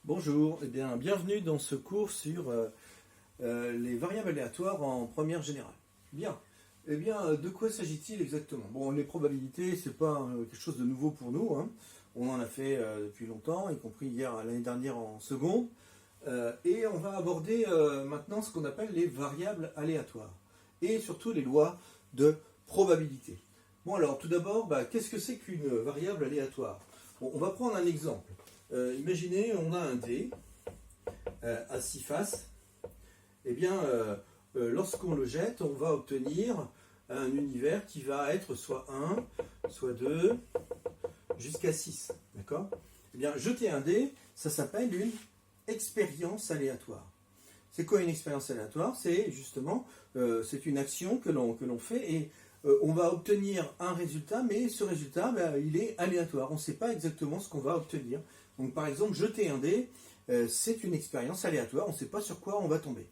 Bonjour, eh bien, bienvenue dans ce cours sur les variables aléatoires en première générale. Bien, eh bien, de quoi s'agit-il exactement? Bon, les probabilités, c'est pas quelque chose de nouveau pour nous, hein. On en a fait depuis longtemps, y compris l'année dernière en seconde. Et on va aborder maintenant ce qu'on appelle les variables aléatoires et surtout les lois de probabilité. Bon, alors tout d'abord, qu'est-ce que c'est qu'une variable aléatoire? Bon, on va prendre un exemple. Imaginez, on a un dé à 6 faces. Eh bien, lorsqu'on le jette, on va obtenir un univers qui va être soit 1, soit 2, jusqu'à 6. D'accord? Eh bien, jeter un dé, ça s'appelle une expérience aléatoire. C'est quoi une expérience aléatoire? C'est justement, c'est une action que l'on fait et on va obtenir un résultat, mais ce résultat, il est aléatoire. On ne sait pas exactement ce qu'on va obtenir. Donc par exemple, jeter un dé, c'est une expérience aléatoire. On ne sait pas sur quoi on va tomber.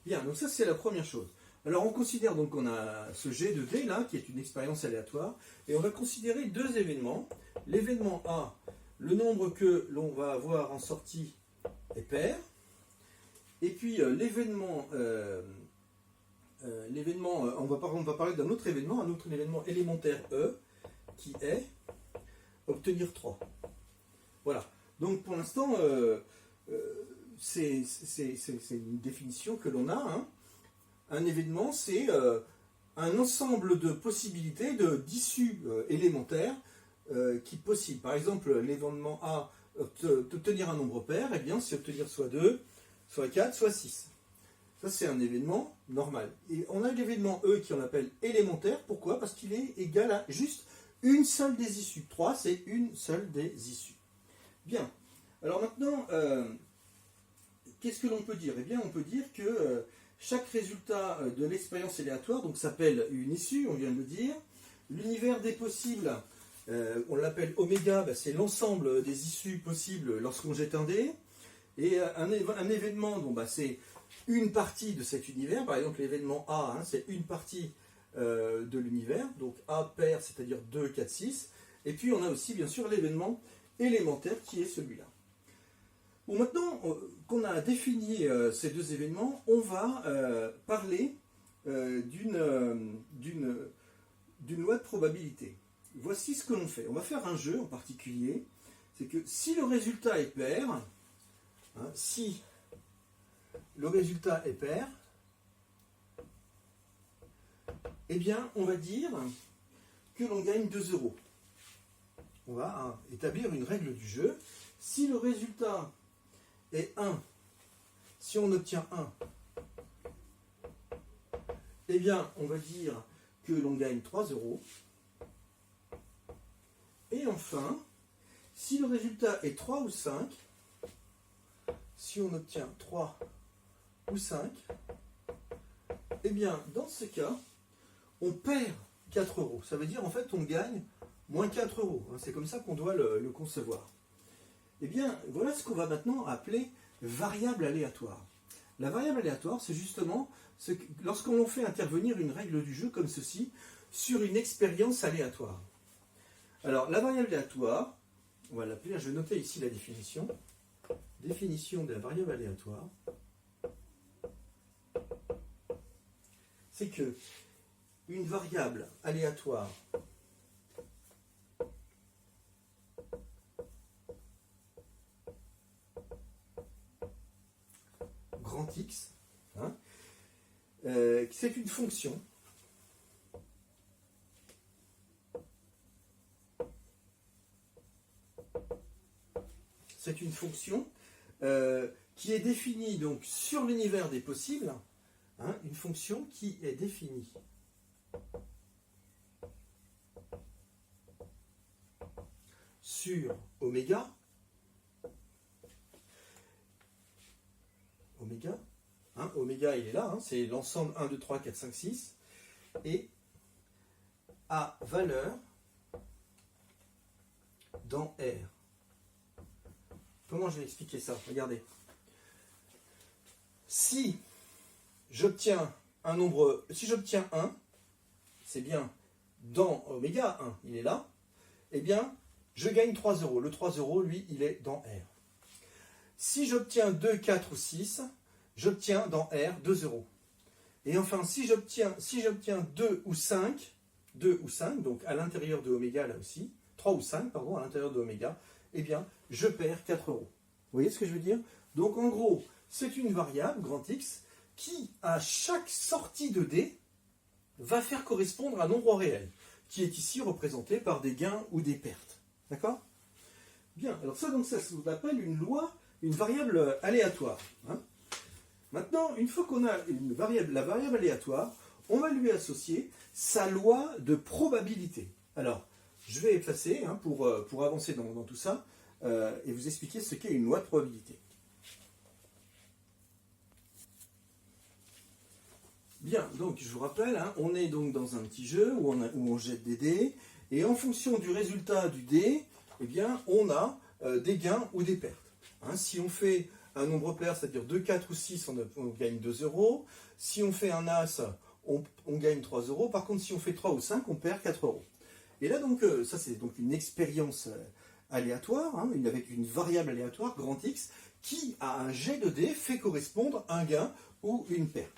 Bien, donc ça c'est la première chose. Alors on considère donc qu'on a ce jet de dé là, qui est une expérience aléatoire, et on va considérer deux événements. L'événement A, le nombre que l'on va avoir en sortie est pair, et puis l'événement, on va parler d'un autre événement, un autre événement élémentaire E, qui est obtenir 3. Voilà. Donc pour l'instant, c'est une définition que l'on a. Hein. Un événement, c'est un ensemble de possibilités, d'issues élémentaires qui est possible. Par exemple, l'événement A, obtenir un nombre pair, eh bien, c'est obtenir soit 2, soit 4, soit 6. Ça, c'est un événement normal. Et on a l'événement E qui on appelle élémentaire. Pourquoi? Parce qu'il est égal à juste une seule des issues. 3, c'est une seule des issues. Bien. Alors maintenant, qu'est-ce que l'on peut dire? Eh bien, on peut dire que chaque résultat de l'expérience aléatoire donc s'appelle une issue, on vient de le dire. L'univers des possibles, on l'appelle oméga, c'est l'ensemble des issues possibles lorsqu'on jette un dé. Et un événement, c'est une partie de cet univers. Par exemple, l'événement A, c'est une partie de l'univers. Donc A pair, c'est-à-dire 2, 4, 6. Et puis on a aussi, bien sûr, l'événement élémentaire qui est celui-là. Bon, maintenant qu'on a défini ces deux événements, on va parler d'une loi de probabilité. Voici ce que l'on fait. On va faire un jeu en particulier. C'est que si le résultat est pair, si le résultat est pair, eh bien, on va dire que l'on gagne 2 euros. On va établir une règle du jeu. Si le résultat est 1, si on obtient 1, eh bien, on va dire que l'on gagne 3 euros. Et enfin, si le résultat est 3 ou 5, si on obtient 3 ou 5, eh bien, dans ce cas, on perd 4 euros. Ça veut dire, en fait, on gagne moins 4 euros. C'est comme ça qu'on doit le concevoir. Eh bien, voilà ce qu'on va maintenant appeler variable aléatoire. La variable aléatoire, c'est justement lorsqu'on fait intervenir une règle du jeu comme ceci sur une expérience aléatoire. Alors, la variable aléatoire, on va l'appeler, je vais noter ici la définition. Définition de la variable aléatoire. C'est que une variable aléatoire grand X, c'est une fonction qui est définie donc sur l'univers des possibles, une fonction qui est définie sur oméga, oméga il est là, c'est l'ensemble 1, 2, 3, 4, 5, 6, et à valeur dans R. Comment je vais expliquer ça? Regardez. Si j'obtiens un nombre, si j'obtiens 1, c'est bien dans oméga 1, il est là, eh bien, je gagne 3 euros. Le 3 euros, lui, il est dans R. si j'obtiens 2, 4 ou 6, j'obtiens dans R 2 euros. Et enfin, si j'obtiens 2 ou 5, donc à l'intérieur de oméga là aussi, 3 ou 5, pardon, à l'intérieur de oméga, eh bien, je perds 4 euros. Vous voyez ce que je veux dire? Donc en gros, c'est une variable, grand X, qui, à chaque sortie de D, va faire correspondre un nombre réel, qui est ici représenté par des gains ou des pertes. D'accord? Bien, alors ça, donc, ça se appelle une loi, une variable aléatoire. Hein. Maintenant, une fois qu'on a la variable aléatoire, on va lui associer sa loi de probabilité. Alors, je vais effacer hein, pour avancer dans tout ça et vous expliquer ce qu'est une loi de probabilité. Bien, donc je vous rappelle, hein, on est donc dans un petit jeu où on jette des dés, et en fonction du résultat du dé, eh bien, on a des gains ou des pertes. Hein, si on fait un nombre pair, c'est-à-dire 2, 4 ou 6, on gagne 2 euros. Si on fait un as, on gagne 3 euros. Par contre, si on fait 3 ou 5, on perd 4 euros. Et là, donc, ça c'est donc une expérience aléatoire, hein, avec une variable aléatoire, grand X, qui, à un jet de dés, fait correspondre un gain ou une perte.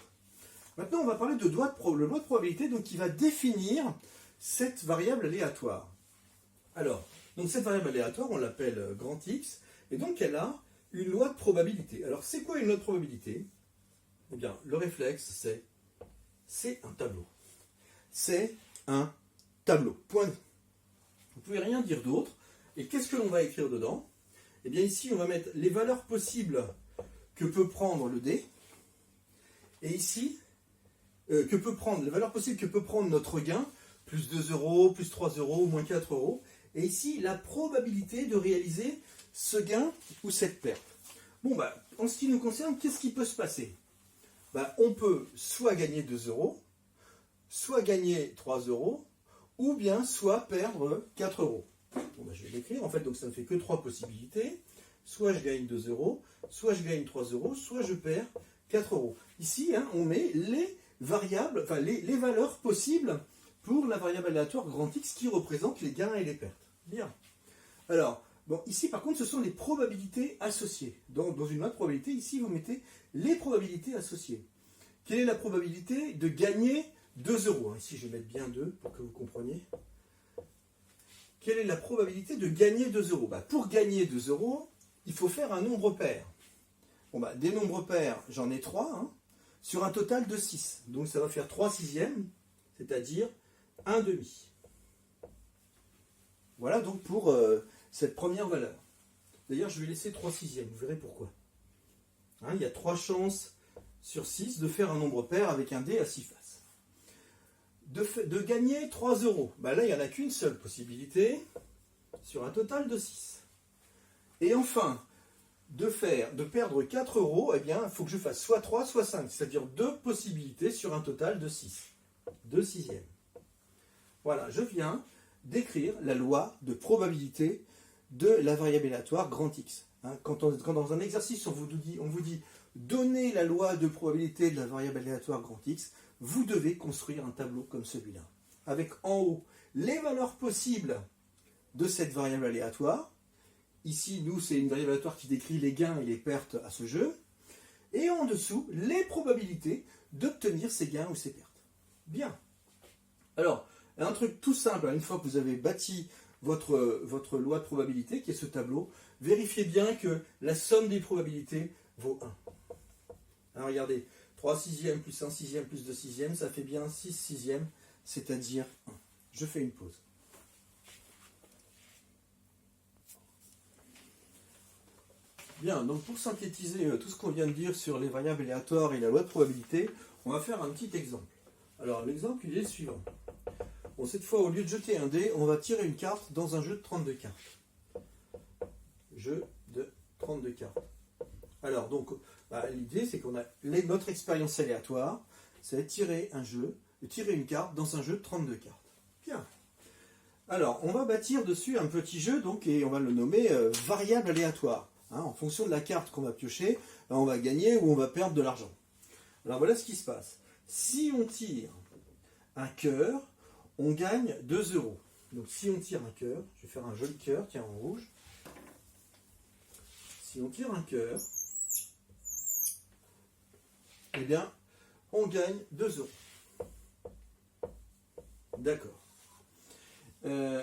Maintenant, on va parler de loi de probabilité, donc qui va définir cette variable aléatoire. Alors, donc cette variable aléatoire, on l'appelle grand X, et donc elle a une loi de probabilité. Alors, c'est quoi une loi de probabilité? Eh bien, le réflexe, c'est un tableau. C'est un tableau. Point. Vous ne pouvez rien dire d'autre. Et qu'est-ce que l'on va écrire dedans? Eh bien, ici, on va mettre les valeurs possibles que peut prendre le dé. Et ici, les valeurs possibles que peut prendre notre gain, plus 2 euros, plus 3 euros, moins 4 euros. Et ici, la probabilité de réaliser ce gain ou cette perte. Bon, bah, en ce qui nous concerne, qu'est-ce qui peut se passer? Bah, on peut soit gagner 2 euros, soit gagner 3 euros, ou bien soit perdre 4 euros. Bon, bah, je vais l'écrire, en fait, donc ça ne fait que 3 possibilités. Soit je gagne 2 euros, soit je gagne 3 euros, soit je perds 4 euros. Ici, hein, on met les variables, enfin les valeurs possibles pour la variable aléatoire grand X qui représente les gains et les pertes. Bien. Alors, bon, ici par contre, ce sont les probabilités associées. Dans une autre probabilité, ici, vous mettez les probabilités associées. Quelle est la probabilité de gagner 2 euros? Ici, je vais mettre bien 2 pour que vous compreniez. Quelle est la probabilité de gagner 2 euros? Bah, pour gagner 2 euros, il faut faire un nombre pair. Bon, bah, des nombres pairs, j'en ai 3, hein, sur un total de 6. Donc ça va faire 3 sixièmes, c'est-à-dire 1 demi. Voilà donc pour cette première valeur. D'ailleurs, je vais laisser 3 sixièmes, vous verrez pourquoi. Hein, il y a 3 chances sur 6 de faire un nombre pair avec un dé à 6 faces. De gagner 3 euros, bah là, il n'y en a qu'une seule possibilité, sur un total de 6. Et enfin, de perdre 4 euros, eh bien, il faut que je fasse soit 3, soit 5, c'est-à-dire 2 possibilités sur un total de 6. 2 sixièmes. Voilà, je viens d'écrire la loi de probabilité de la variable aléatoire grand X. Hein, quand dans un exercice, on vous dit donnez la loi de probabilité de la variable aléatoire grand X, vous devez construire un tableau comme celui-là, avec en haut les valeurs possibles de cette variable aléatoire. Ici, nous, c'est une variable aléatoire qui décrit les gains et les pertes à ce jeu. Et en dessous, les probabilités d'obtenir ces gains ou ces pertes. Bien. Alors, un truc tout simple, une fois que vous avez bâti votre loi de probabilité, qui est ce tableau, vérifiez bien que la somme des probabilités vaut 1. Alors, regardez, 3 sixièmes plus 1 sixième plus 2 sixièmes, ça fait bien 6 sixièmes, c'est-à-dire 1. Je fais une pause. Bien, donc pour synthétiser tout ce qu'on vient de dire sur les variables aléatoires et la loi de probabilité, on va faire un petit exemple. Alors l'exemple, il est le suivant. Bon, cette fois, au lieu de jeter un dé, on va tirer une carte dans un jeu de 32 cartes. Jeu de 32 cartes. Alors, donc, l'idée, c'est qu'on a notre expérience aléatoire, c'est tirer une carte dans un jeu de 32 cartes. Bien. Alors, on va bâtir dessus un petit jeu, donc, et on va le nommer variable aléatoire. Hein, en fonction de la carte qu'on va piocher, on va gagner ou on va perdre de l'argent. Alors voilà ce qui se passe. Si on tire un cœur, on gagne 2 euros. Donc si on tire un cœur, je vais faire un joli cœur, tiens, en rouge. si on tire un cœur, eh bien, on gagne 2 euros. D'accord.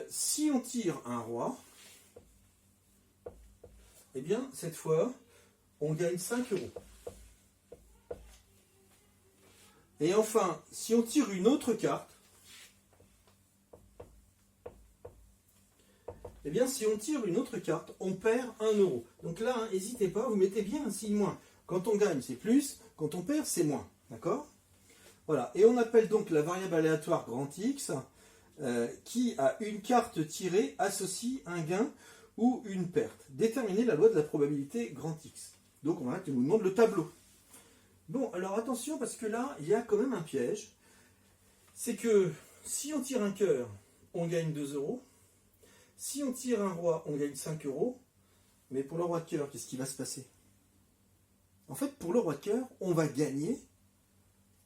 Si on tire un roi, eh bien, cette fois, on gagne 5 euros. Et enfin, si on tire une autre carte, eh bien, si on tire une autre carte, on perd 1 euro. Donc là, n'hésitez pas, vous mettez bien un signe moins. Quand on gagne, c'est plus. Quand on perd, c'est moins. D'accord? Voilà. Et on appelle donc la variable aléatoire grand X, qui a une carte tirée associe un gain ou une perte. Déterminer la loi de la probabilité grand X. Donc on va nous demande le tableau. Bon, alors attention, parce que là, il y a quand même un piège. C'est que si on tire un cœur, on gagne 2 euros. Si on tire un roi, on gagne 5 euros. Mais pour le roi de cœur, qu'est-ce qui va se passer? En fait, pour le roi de cœur, on va gagner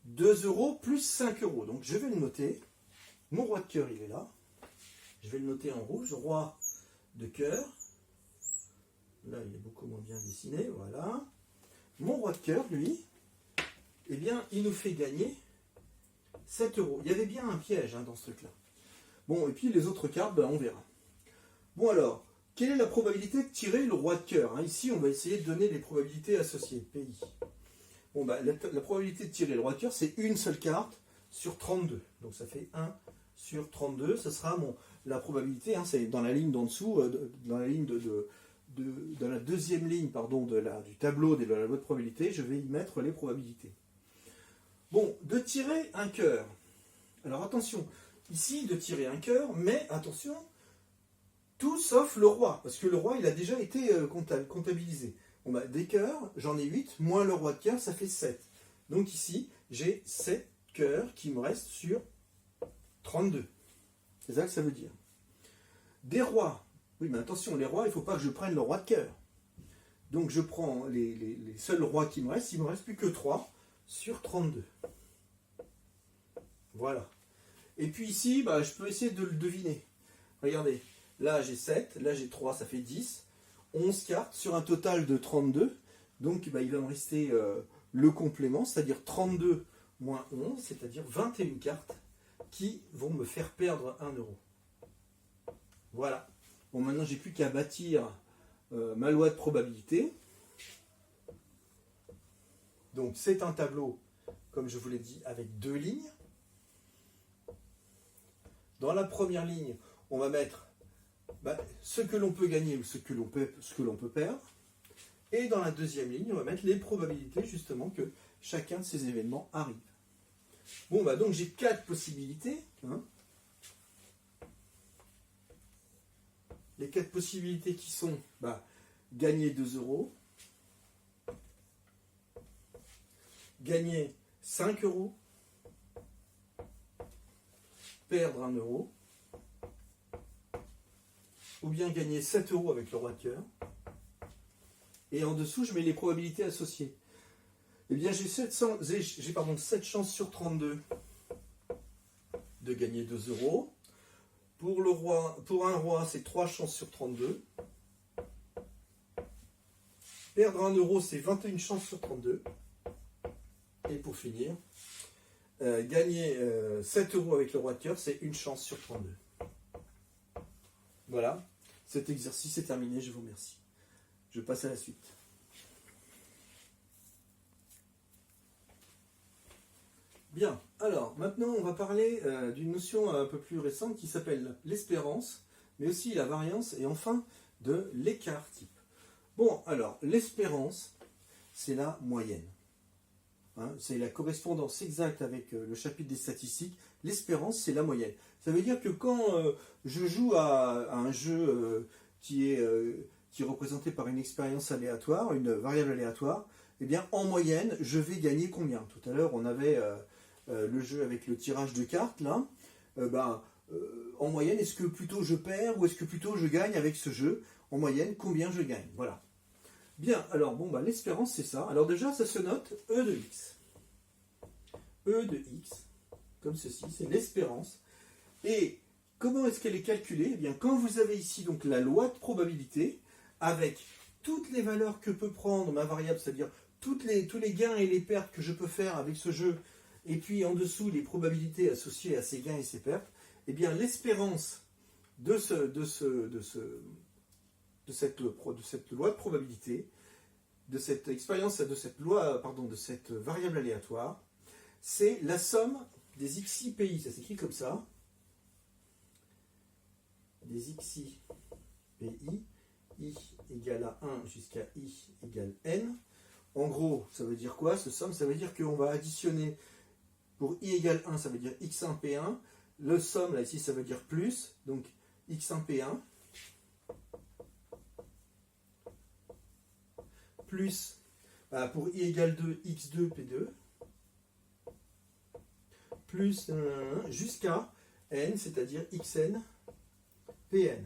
2 euros plus 5 euros. Donc je vais le noter. Mon roi de cœur, il est là. Je vais le noter en rouge. Roi de cœur. Là, il est beaucoup moins bien dessiné. Voilà. Mon roi de cœur, lui, eh bien, il nous fait gagner 7 euros. Il y avait bien un piège dans ce truc-là. Bon, et puis les autres cartes, ben, on verra. Bon alors, quelle est la probabilité de tirer le roi de cœur? Ici, on va essayer de donner les probabilités associées. Pays. Bon, ben, la probabilité de tirer le roi de cœur, c'est une seule carte sur 32. Donc ça fait 1 sur 32. Ce sera la probabilité, c'est dans la ligne d'en dessous, dans la ligne dans la deuxième ligne pardon, du tableau de la loi de probabilité, je vais y mettre les probabilités. Bon, de tirer un cœur. Alors attention, ici de tirer un cœur, mais attention, tout sauf le roi, parce que le roi il a déjà été comptabilisé. Bon, bah, des cœurs, j'en ai 8, moins le roi de cœur, ça fait 7. Donc ici, j'ai 7 cœurs qui me restent sur 32. C'est ça que ça veut dire. Des rois. Oui, mais attention, les rois, il ne faut pas que je prenne le roi de cœur. Donc je prends les seuls rois qui me restent, il ne me reste plus que 3 sur 32. Voilà. Et puis ici, bah, je peux essayer de le deviner. Regardez, là j'ai 7, là j'ai 3, ça fait 10. 11 cartes sur un total de 32. Donc bah, il va me rester le complément, c'est-à-dire 32 moins 11, c'est-à-dire 21 cartes qui vont me faire perdre 1 euro. Voilà. Bon, maintenant j'ai plus qu'à bâtir ma loi de probabilité. Donc c'est un tableau, comme je vous l'ai dit, avec 2 lignes. Dans la première ligne, on va mettre ce que l'on peut gagner ou ce que l'on peut perdre. Et dans la deuxième ligne, on va mettre les probabilités justement que chacun de ces événements arrive. Bon, donc j'ai 4 possibilités. Les 4 possibilités qui sont gagner 2 euros, gagner 5 euros, perdre 1 euro, ou bien gagner 7 euros avec le roi de cœur. Et en dessous, je mets les probabilités associées. Eh bien, j'ai 7 chances sur 32 de gagner 2 euros. Pour un roi, c'est 3 chances sur 32. Perdre 1 euro, c'est 21 chances sur 32. Et pour finir, gagner 7 euros avec le roi de cœur, c'est 1 chance sur 32. Voilà, cet exercice est terminé, je vous remercie. Je passe à la suite. Bien, alors maintenant on va parler d'une notion un peu plus récente qui s'appelle l'espérance, mais aussi la variance et enfin de l'écart type. Bon, alors l'espérance, c'est la moyenne. C'est la correspondance exacte avec le chapitre des statistiques. L'espérance, c'est la moyenne. Ça veut dire que quand je joue à un jeu qui est représenté par une expérience aléatoire, une variable aléatoire, eh bien en moyenne, je vais gagner combien? Tout à l'heure, on avait le jeu avec le tirage de cartes, là. En moyenne, est-ce que plutôt je perds ou est-ce que plutôt je gagne avec ce jeu? En moyenne, combien je gagne? Voilà. Bien, alors, l'espérance, c'est ça. Alors déjà, ça se note E de x. E de x, comme ceci, c'est l'espérance. Et comment est-ce qu'elle est calculée? Eh bien, quand vous avez ici donc la loi de probabilité, avec toutes les valeurs que peut prendre ma variable, c'est-à-dire tous les gains et les pertes que je peux faire avec ce jeu, et puis en dessous les probabilités associées à ces gains et ces pertes, eh bien l'espérance de cette loi de probabilité, de cette expérience, de cette loi, pardon, de cette variable aléatoire, c'est la somme des xi pi, ça s'écrit comme ça, des xi pi, i égale à 1 jusqu'à i égale n. En gros, ça veut dire quoi, ce somme? Ça veut dire qu'on va additionner, pour i égale 1, ça veut dire x1 p1, le somme, là, ici, ça veut dire plus, donc x1 p1, plus, pour i égale 2, x2 p2, plus jusqu'à n, c'est-à-dire xn pn.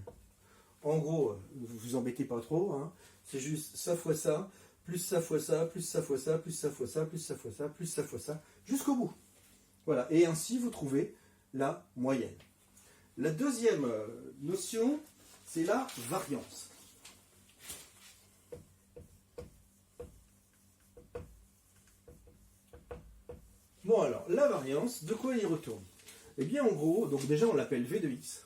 En gros, vous vous embêtez pas trop, hein, c'est juste ça fois ça, plus ça fois ça, plus ça fois ça, plus ça fois ça, plus ça fois ça, plus ça fois ça, jusqu'au bout. Voilà, et ainsi vous trouvez la moyenne. La deuxième notion, c'est la variance. Bon alors, la variance, de quoi il retourne? Eh bien en gros, donc déjà on l'appelle V de x.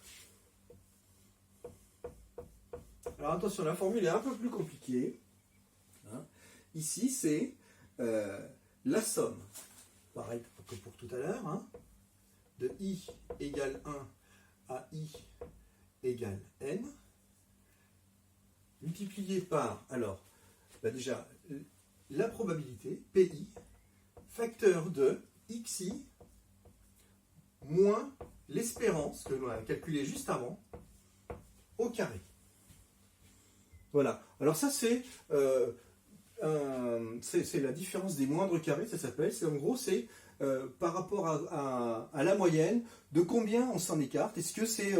Alors attention, la formule est un peu plus compliquée. Hein. Ici c'est la somme, pareil que pour tout à l'heure, hein, de i égale 1 à i égale n, multiplié par, alors, déjà, la probabilité, pi, facteur de xi moins l'espérance que l'on a calculé juste avant au carré. Voilà. Alors ça c'est la différence des moindres carrés, ça s'appelle. En gros c'est par rapport à la moyenne, de combien on s'en écarte. Est-ce que c'est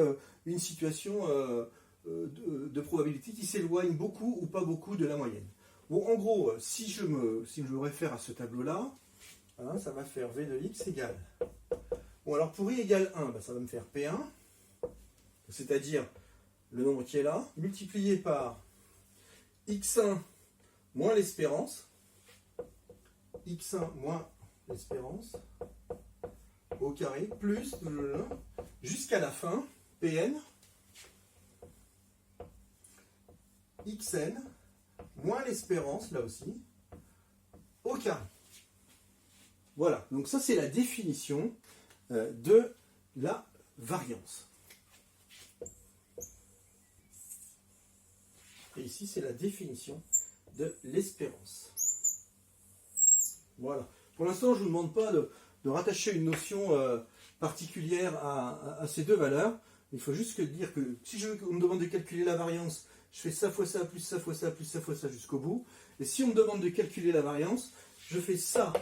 une situation de probabilité qui s'éloigne beaucoup ou pas beaucoup de la moyenne? Bon, en gros, si je me réfère à ce tableau-là, hein, ça va faire V de x égale. Bon, alors pour i égale 1, ça va me faire P1, c'est-à-dire le nombre qui est là, multiplié par x1 moins l'espérance, x1 moins l'espérance, au carré, plus, jusqu'à la fin, Pn, xn, moins l'espérance, là aussi, au carré. Voilà, donc ça c'est la définition de la variance. Et ici c'est la définition de l'espérance. Voilà. Pour l'instant je ne vous demande pas de rattacher une notion particulière à ces deux valeurs. Il faut juste dire que si on me demande de calculer la variance, je fais ça fois ça, plus ça fois ça, plus ça fois ça jusqu'au bout. Et si on me demande de calculer la variance, je fais ça,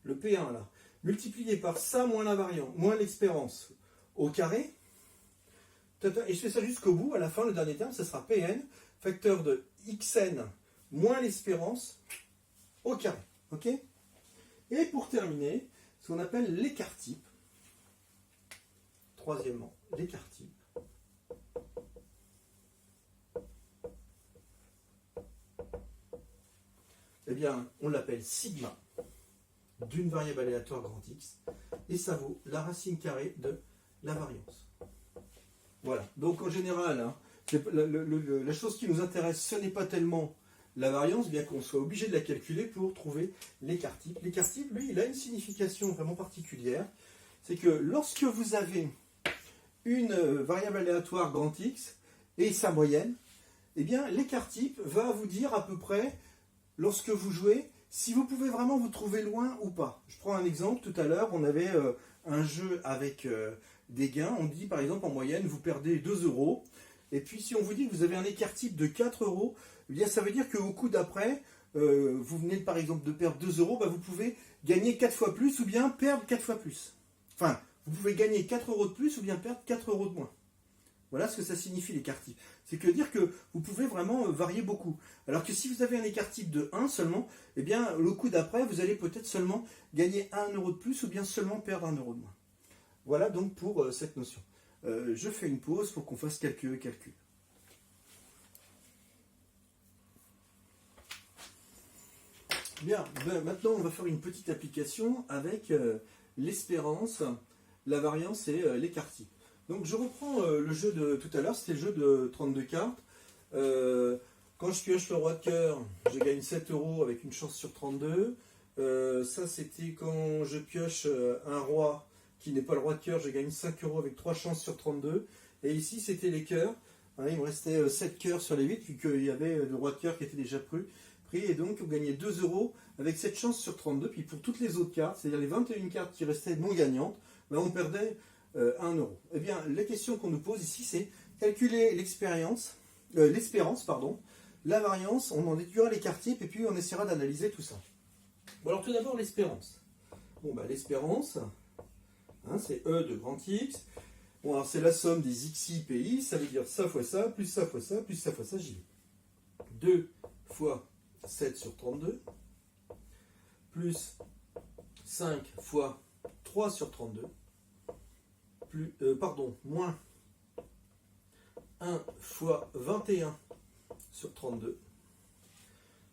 le P1 là, multiplié par ça moins la variance, moins l'espérance au carré. Et je fais ça jusqu'au bout. À la fin, le dernier terme, ça sera Pn, facteur de xn moins l'espérance au carré. Ok? Et pour terminer, ce qu'on appelle l'écart type. Troisièmement, l'écart type. Eh bien, on l'appelle sigma d'une variable aléatoire grand X, et ça vaut la racine carrée de la variance. Voilà. Donc en général, hein, la chose qui nous intéresse, ce n'est pas tellement la variance, bien qu'on soit obligé de la calculer pour trouver l'écart type. L'écart type, lui, il a une signification vraiment particulière. C'est que lorsque vous avez une variable aléatoire grand X et sa moyenne, eh bien l'écart type va vous dire à peu près, lorsque vous jouez, si vous pouvez vraiment vous trouver loin ou pas. Je prends un exemple, tout à l'heure, on avait un jeu avec des gains. On dit par exemple en moyenne, vous perdez 2 euros. Et puis si on vous dit que vous avez un écart type de 4 euros, eh bien, ça veut dire qu'au coup d'après, vous venez par exemple de perdre 2 euros, vous pouvez gagner 4 fois plus ou bien perdre 4 fois plus. Enfin, vous pouvez gagner 4 euros de plus ou bien perdre 4 euros de moins. Voilà ce que ça signifie l'écart type. C'est que dire que vous pouvez vraiment varier beaucoup. Alors que si vous avez un écart type de 1 seulement, eh bien, le coup d'après, vous allez peut-être seulement gagner 1 euro de plus ou bien seulement perdre 1 euro de moins. Voilà donc pour cette notion. Je fais une pause pour qu'on fasse quelques calculs. Bien, ben, maintenant on va faire une petite application avec l'espérance, la variance et l'écart type. Donc je reprends le jeu de tout à l'heure, c'était le jeu de 32 cartes. Quand je pioche le roi de cœur, je gagne 7 euros avec une chance sur 32. Ça c'était quand je pioche un roi qui n'est pas le roi de cœur, je gagne 5 euros avec 3 chances sur 32. Et ici c'était les cœurs. Hein, il me restait 7 cœurs sur les 8 vu qu'il y avait le roi de cœur qui était déjà pris. Et donc on gagnait 2 euros avec cette chance sur 32. Puis pour toutes les autres cartes, c'est-à-dire les 21 cartes qui restaient non gagnantes, ben on perdait 1 euro. Eh bien, la question qu'on nous pose ici, c'est calculer l'espérance, la variance, on en déduira l'écart type et puis on essaiera d'analyser tout ça. Bon, alors tout d'abord l'espérance. Bon, ben, l'espérance, hein, c'est E de grand X. Bon, alors c'est la somme des xi, pi, ça veut dire ça fois ça, plus ça fois ça, plus ça fois ça, j'y vais. 2 fois 7 sur 32, plus 5 fois 3 sur 32, moins 1 fois 21 sur 32,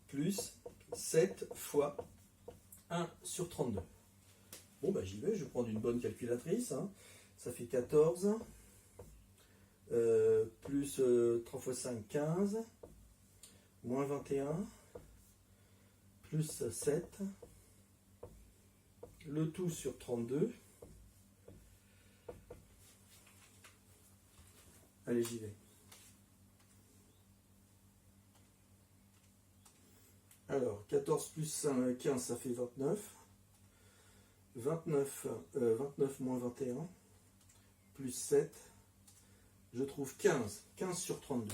plus 7 fois 1 sur 32. Bon, bah j'y vais, je vais prendre une bonne calculatrice. Hein. Ça fait 14, plus 3 fois 5, 15, moins 21, plus 7, le tout sur 32. Allez, j'y vais. Alors, 14 plus 15, ça fait 29. 29 moins 21, plus 7, je trouve 15. 15 sur 32.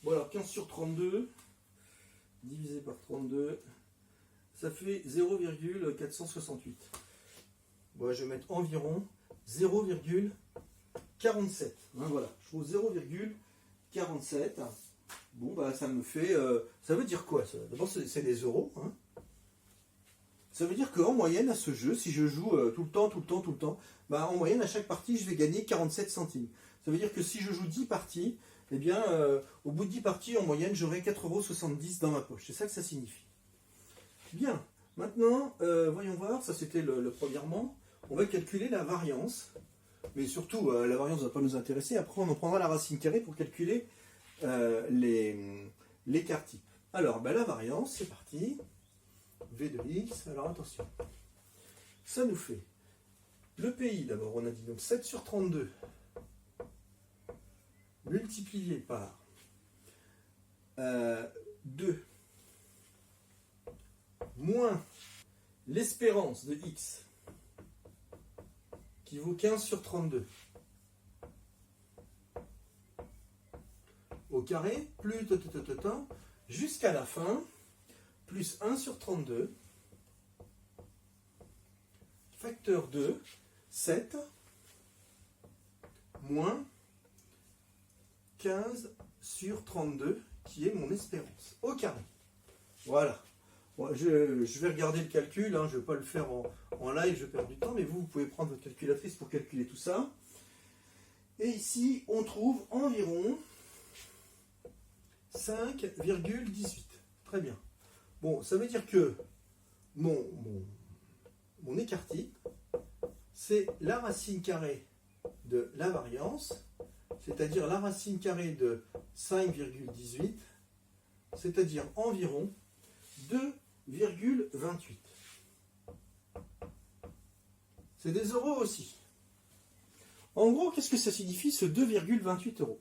Bon alors 15 sur 32, divisé par 32, ça fait 0,468. Bon, je vais mettre environ 0,47. Hein, voilà, je trouve 0,47. Bon, bah ça me fait... ça veut dire quoi ça? D'abord, c'est des euros. Hein. Ça veut dire qu'en moyenne, à ce jeu, si je joue tout le temps, bah, en moyenne, à chaque partie, je vais gagner 47 centimes. Ça veut dire que si je joue 10 parties, eh bien, au bout de 10 parties, en moyenne, j'aurai 4,70 € dans ma poche. C'est ça que ça signifie. Bien. Maintenant, voyons voir. Ça, c'était le premièrement. On va calculer la variance. Mais surtout, la variance ne va pas nous intéresser. Après, on en prendra la racine carrée pour calculer l'écart type. Alors, ben, la variance, c'est parti. V de x. Alors, attention. Ça nous fait le PI, d'abord, on a dit donc 7 sur 32 multiplié par 2 moins l'espérance de x qui vaut 15 sur 32 au carré, plus jusqu'à la fin, plus 1 sur 32, facteur 2, 7, moins 15 sur 32, qui est mon espérance, au carré. Voilà. Bon, je vais regarder le calcul, hein, je ne vais pas le faire en live, je perds du temps, mais vous pouvez prendre votre calculatrice pour calculer tout ça. Et ici, on trouve environ 5,18. Très bien. Bon, ça veut dire que mon écart type, c'est la racine carrée de la variance, c'est-à-dire la racine carrée de 5,18, c'est-à-dire environ 2,28. C'est des euros aussi. En gros, qu'est-ce que ça signifie ce 2,28 €?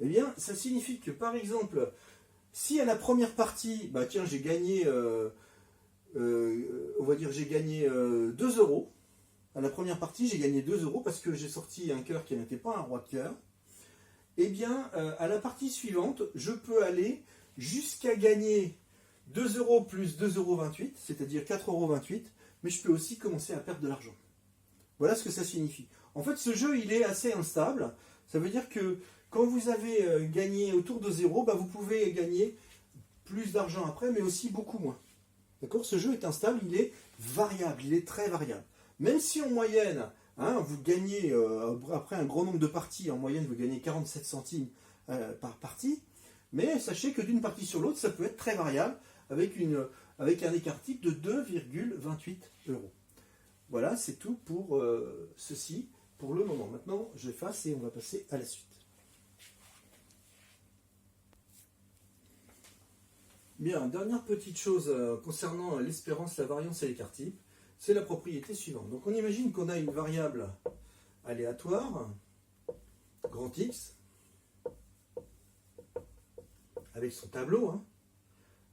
Eh bien, ça signifie que, par exemple, si à la première partie, bah tiens, j'ai gagné, on va dire, j'ai gagné 2 euros. À la première partie, j'ai gagné 2 euros parce que j'ai sorti un cœur qui n'était pas un roi de cœur. Eh bien, à la partie suivante, je peux aller jusqu'à gagner 2 euros plus 2,28 €, c'est-à-dire 4,28 €, mais je peux aussi commencer à perdre de l'argent. Voilà ce que ça signifie. En fait, ce jeu, il est assez instable. Ça veut dire que quand vous avez gagné autour de 0, bah, vous pouvez gagner plus d'argent après, mais aussi beaucoup moins. D'accord? Ce jeu est instable, il est variable, il est très variable. Même si en moyenne, hein, vous gagnez, après un grand nombre de parties, en moyenne, vous gagnez 47 centimes par partie, Mais sachez que d'une partie sur l'autre, ça peut être très variable avec un écart type de 2,28 euros. Voilà, c'est tout pour ceci pour le moment. Maintenant, j'efface et on va passer à la suite. Bien, dernière petite chose concernant l'espérance, la variance et l'écart type, c'est la propriété suivante. Donc on imagine qu'on a une variable aléatoire, grand X, avec son tableau,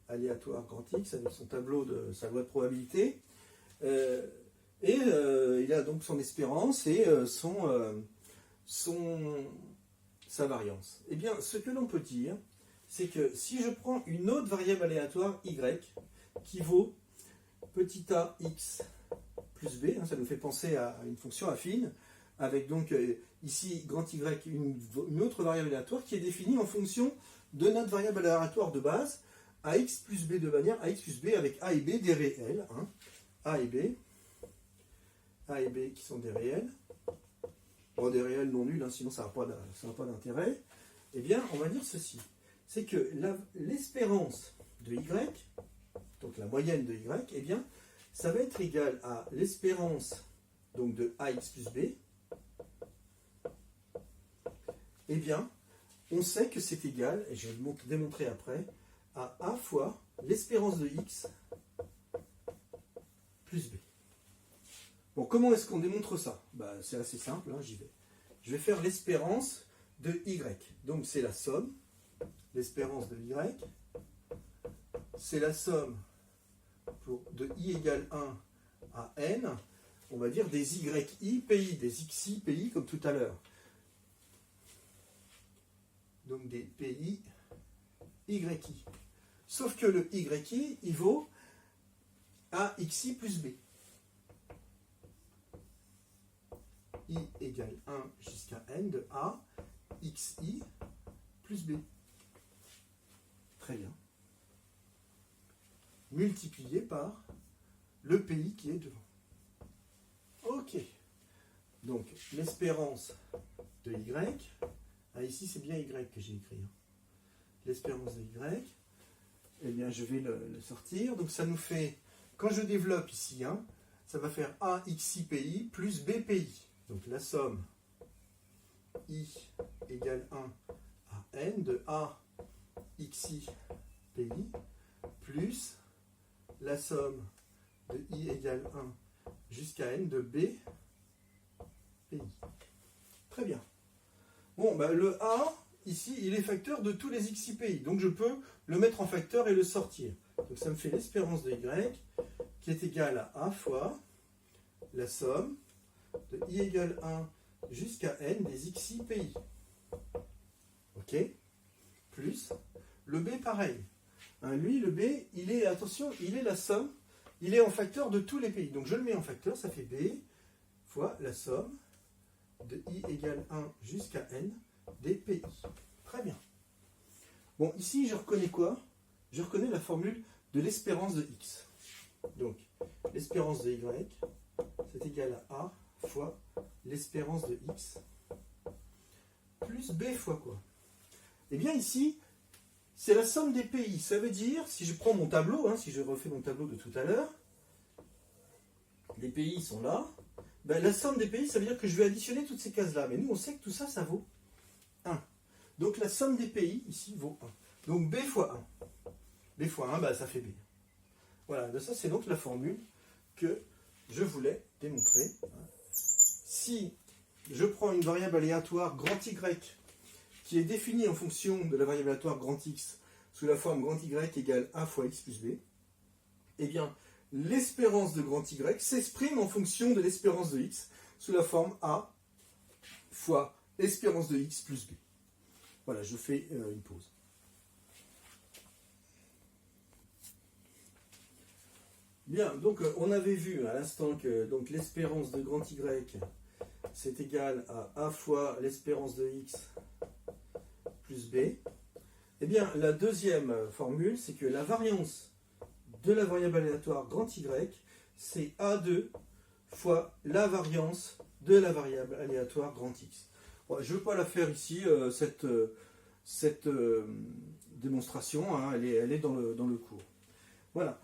aléatoire grand X, avec son tableau de sa loi de probabilité, il a donc son espérance et sa variance. Eh bien, ce que l'on peut dire, c'est que si je prends une autre variable aléatoire y, qui vaut petit a x plus b, ça nous fait penser à une fonction affine, avec donc ici grand y, une autre variable aléatoire qui est définie en fonction de notre variable aléatoire de base, ax plus b de manière ax plus b avec a et b des réels, a et b qui sont des réels, bon, des réels non nuls, sinon ça n'a pas d'intérêt. Eh bien, on va dire ceci, c'est que l'espérance de y, donc la moyenne de y, eh bien, ça va être égal à l'espérance donc de ax plus b. Eh bien, on sait que c'est égal, et je vais le démontrer après, à a fois l'espérance de x plus b. Bon, comment est-ce qu'on démontre ça? C'est assez simple, j'y vais. Je vais faire l'espérance de y. Donc c'est la somme, l'espérance de y, c'est la somme de i égale 1 à n, on va dire des yi pi, des xi pi comme tout à l'heure. Donc des pi yi. Sauf que le yi, il vaut axi plus b. I égale 1 jusqu'à n de a xi plus b. Très bien. Multiplié par le pi qui est devant. Ok. Donc l'espérance de y, ici c'est bien y que j'ai écrit. L'espérance de y, eh bien je vais le sortir. Donc ça nous fait, quand je développe ici, ça va faire a xi pi plus b pi. Donc la somme i égale 1 à n de a xi pi plus la somme de i égale 1 jusqu'à n de b pi. Très bien. Bon, le a, ici, il est facteur de tous les xi pi. Donc je peux le mettre en facteur et le sortir. Donc ça me fait l'espérance de y qui est égale à a fois la somme de i égale 1 jusqu'à n des xi pi. Ok? Plus le b pareil. Lui, le b, il est, attention, il est la somme, il est en facteur de tous les pi. Donc je le mets en facteur, ça fait b fois la somme de i égale 1 jusqu'à n des pi. Très bien. Bon, ici, je reconnais quoi? Je reconnais la formule de l'espérance de x. Donc, l'espérance de y, c'est égal à a fois l'espérance de x plus b fois quoi? Eh bien ici, c'est la somme des pi. Ça veut dire, si je prends mon tableau, si je refais mon tableau de tout à l'heure, les pi sont là, la somme des pi, ça veut dire que je vais additionner toutes ces cases-là. Mais nous, on sait que tout ça, ça vaut 1. Donc la somme des pi, ici, vaut 1. Donc b fois 1. B fois 1, ça fait b. Voilà, ça c'est donc la formule que je voulais démontrer. Si je prends une variable aléatoire grand Y qui est définie en fonction de la variable aléatoire grand X sous la forme grand Y égale a fois x plus b, eh bien l'espérance de grand Y s'exprime en fonction de l'espérance de x sous la forme a fois l'espérance de x plus b. Voilà, je fais une pause. Bien, donc on avait vu à l'instant que l'espérance de grand Y c'est égal à a fois l'espérance de x plus b. Eh bien, la deuxième formule, c'est que la variance de la variable aléatoire grand Y, c'est a2 fois la variance de la variable aléatoire grand X. Bon, je ne veux pas la faire ici, cette démonstration, hein, elle est dans le cours. Voilà.